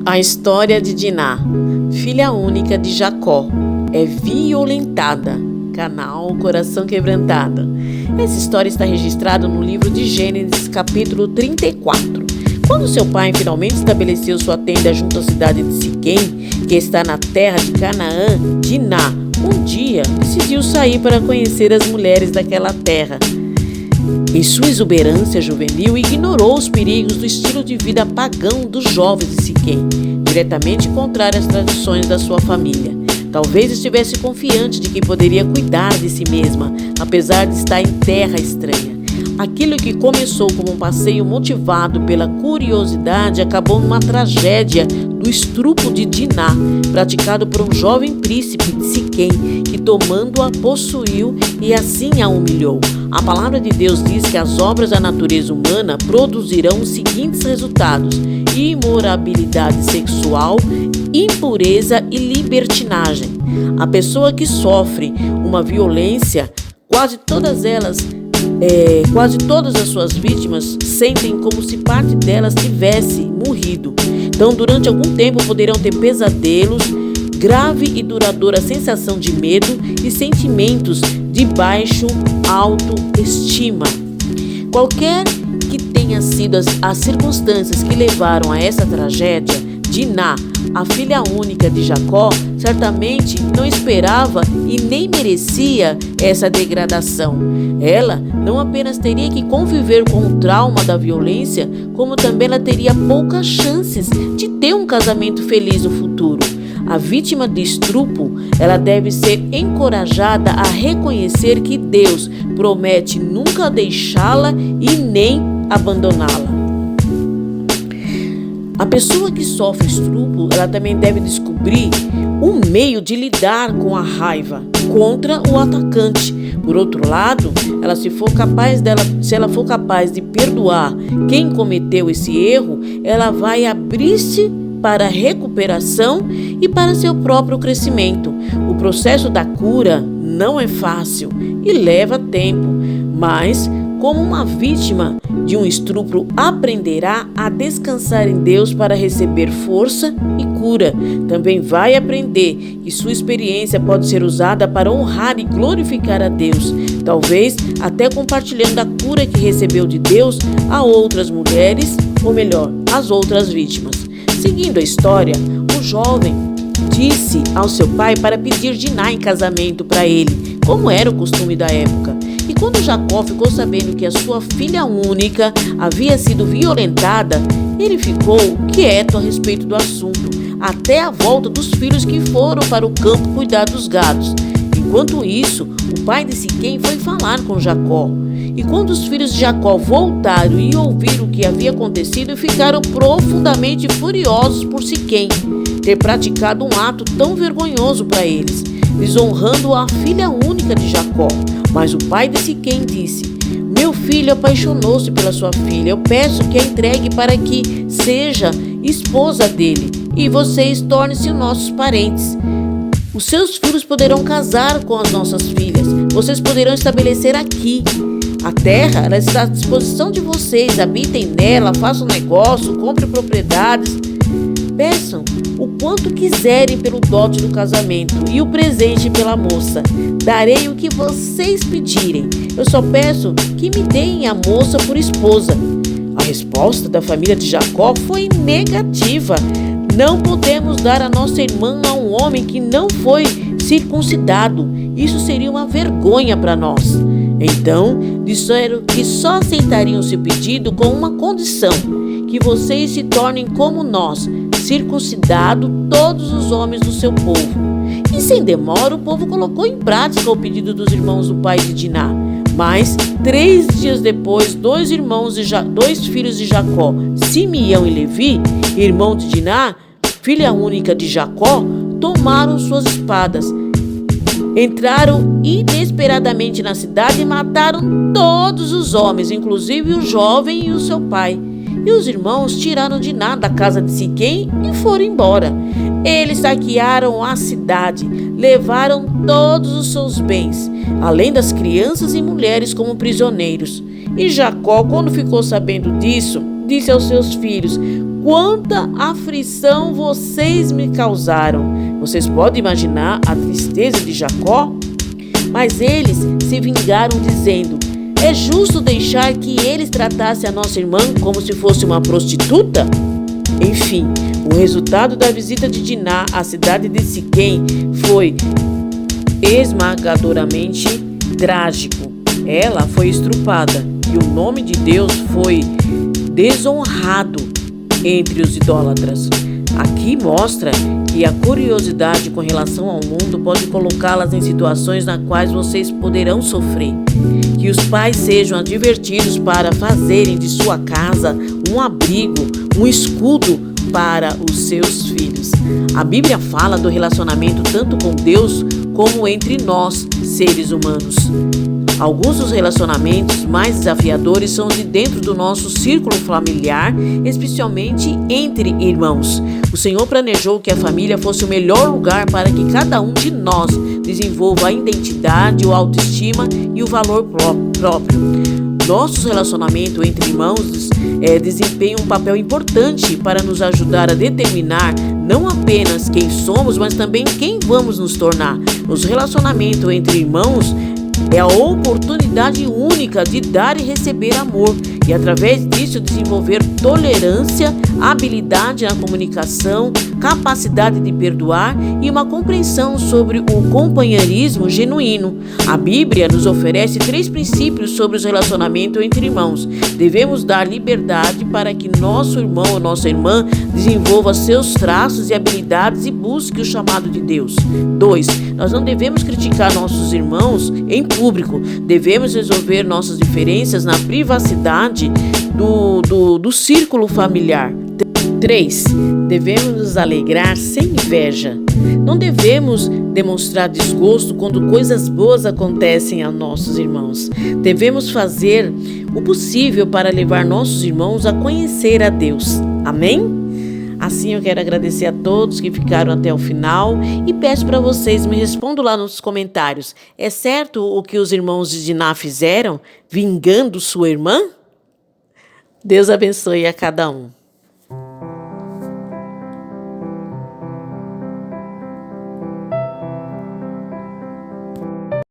A história de Diná, filha única de Jacó, é violentada. Canal Coração Quebrantado. Essa história está registrada no livro de Gênesis, capítulo 34. Quando seu pai finalmente estabeleceu sua tenda junto à cidade de Siquém, que está na terra de Canaã, Diná, um dia decidiu sair para conhecer as mulheres daquela terra. Em sua exuberância juvenil, ignorou os perigos do estilo de vida pagão dos jovens de Siquém, diretamente contrário às tradições da sua família. Talvez estivesse confiante de que poderia cuidar de si mesma, apesar de estar em terra estranha. Aquilo que começou como um passeio motivado pela curiosidade acabou numa tragédia do estupro de Diná, praticado por um jovem príncipe de Siquém, que tomando-a possuiu e assim a humilhou. A palavra de Deus diz que as obras da natureza humana produzirão os seguintes resultados: imoralidade sexual, impureza e libertinagem. A pessoa que sofre uma violência, quase todas as suas vítimas sentem como se parte delas tivesse morrido. Então, durante algum tempo poderão ter pesadelos, grave e duradoura sensação de medo e sentimentos de baixa autoestima. Qualquer que tenha sido as circunstâncias que levaram a essa tragédia, Diná, a filha única de Jacó, certamente não esperava e nem merecia essa degradação. Ela não apenas teria que conviver com o trauma da violência, como também ela teria poucas chances de ter um casamento feliz no futuro. A vítima de estupro, ela deve ser encorajada a reconhecer que Deus promete nunca deixá-la e nem abandoná-la. A pessoa que sofre estupro, ela também deve descobrir um meio de lidar com a raiva contra o atacante. Por outro lado, se ela for capaz de perdoar quem cometeu esse erro, ela vai abrir-se para a recuperação e para seu próprio crescimento. O processo da cura não é fácil e leva tempo, mas como uma vítima de um estupro aprenderá a descansar em Deus para receber força e cura. Também vai aprender que sua experiência pode ser usada para honrar e glorificar a Deus, talvez até compartilhando a cura que recebeu de Deus a outras mulheres, ou melhor, as outras vítimas. Seguindo a história, o jovem disse ao seu pai para pedir Diná em casamento para ele, como era o costume da época. E quando Jacó ficou sabendo que a sua filha única havia sido violentada, ele ficou quieto a respeito do assunto, até a volta dos filhos que foram para o campo cuidar dos gados. Enquanto isso, o pai de Siquém foi falar com Jacó. E quando os filhos de Jacó voltaram e ouviram o que havia acontecido, ficaram profundamente furiosos por Siquém ter praticado um ato tão vergonhoso para eles, desonrando a filha única de Jacó. Mas o pai de Siquém disse: meu filho apaixonou-se pela sua filha, eu peço que a entregue para que seja esposa dele, e vocês tornem-se nossos parentes. Os seus filhos poderão casar com as nossas filhas, vocês poderão estabelecer aqui. A terra, ela está à disposição de vocês, habitem nela, façam negócio, comprem propriedades. Peçam o quanto quiserem pelo dote do casamento e o presente pela moça. Darei o que vocês pedirem. Eu só peço que me deem a moça por esposa. A resposta da família de Jacó foi negativa. Não podemos dar a nossa irmã a um homem que não foi circuncidado. Isso seria uma vergonha para nós. Então, disseram que só aceitariam seu pedido com uma condição: que vocês se tornem como nós, circuncidado todos os homens do seu povo. E sem demora, o povo colocou em prática o pedido dos irmãos do pai de Diná. Mas, 3 dias depois, dois filhos de Jacó, Simeão e Levi, irmão de Diná, filha única de Jacó, tomaram suas espadas. Entraram inesperadamente na cidade e mataram todos os homens, inclusive o jovem e o seu pai. E os irmãos tiraram Diná da casa de Siquém e foram embora. Eles saquearam a cidade, levaram todos os seus bens, além das crianças e mulheres como prisioneiros. E Jacó, quando ficou sabendo disso, disse aos seus filhos: quanta aflição vocês me causaram. Vocês podem imaginar a tristeza de Jacó? Mas eles se vingaram dizendo: é justo deixar que eles tratassem a nossa irmã como se fosse uma prostituta? Enfim, o resultado da visita de Diná à cidade de Siquém foi esmagadoramente trágico. Ela foi estrupada e o nome de Deus foi desonrado entre os idólatras. Aqui mostra que a curiosidade com relação ao mundo pode colocá-las em situações nas quais vocês poderão sofrer. Que os pais sejam advertidos para fazerem de sua casa um abrigo, um escudo para os seus filhos. A Bíblia fala do relacionamento tanto com Deus como entre nós, seres humanos. Alguns dos relacionamentos mais desafiadores são de dentro do nosso círculo familiar, especialmente entre irmãos. O Senhor planejou que a família fosse o melhor lugar para que cada um de nós desenvolva a identidade, a autoestima e o valor próprio. Nossos relacionamentos entre irmãos desempenham um papel importante para nos ajudar a determinar não apenas quem somos, mas também quem vamos nos tornar. Os relacionamentos entre irmãos é a oportunidade única de dar e receber amor e, através disso, desenvolver tolerância, habilidade na comunicação, capacidade de perdoar e uma compreensão sobre o companheirismo genuíno. A Bíblia nos oferece 3 princípios sobre os relacionamentos entre irmãos. Devemos dar liberdade para que nosso irmão ou nossa irmã desenvolva seus traços e habilidades e busque o chamado de Deus. 2. Nós não devemos criticar nossos irmãos em público. Devemos resolver nossas diferenças na privacidade do círculo familiar. 3. Devemos nos alegrar sem inveja. Não devemos demonstrar desgosto quando coisas boas acontecem a nossos irmãos. Devemos fazer o possível para levar nossos irmãos a conhecer a Deus. Amém? Assim, eu quero agradecer a todos que ficaram até o final e peço para vocês me respondam lá nos comentários. É certo o que os irmãos de Diná fizeram, vingando sua irmã? Deus abençoe a cada um.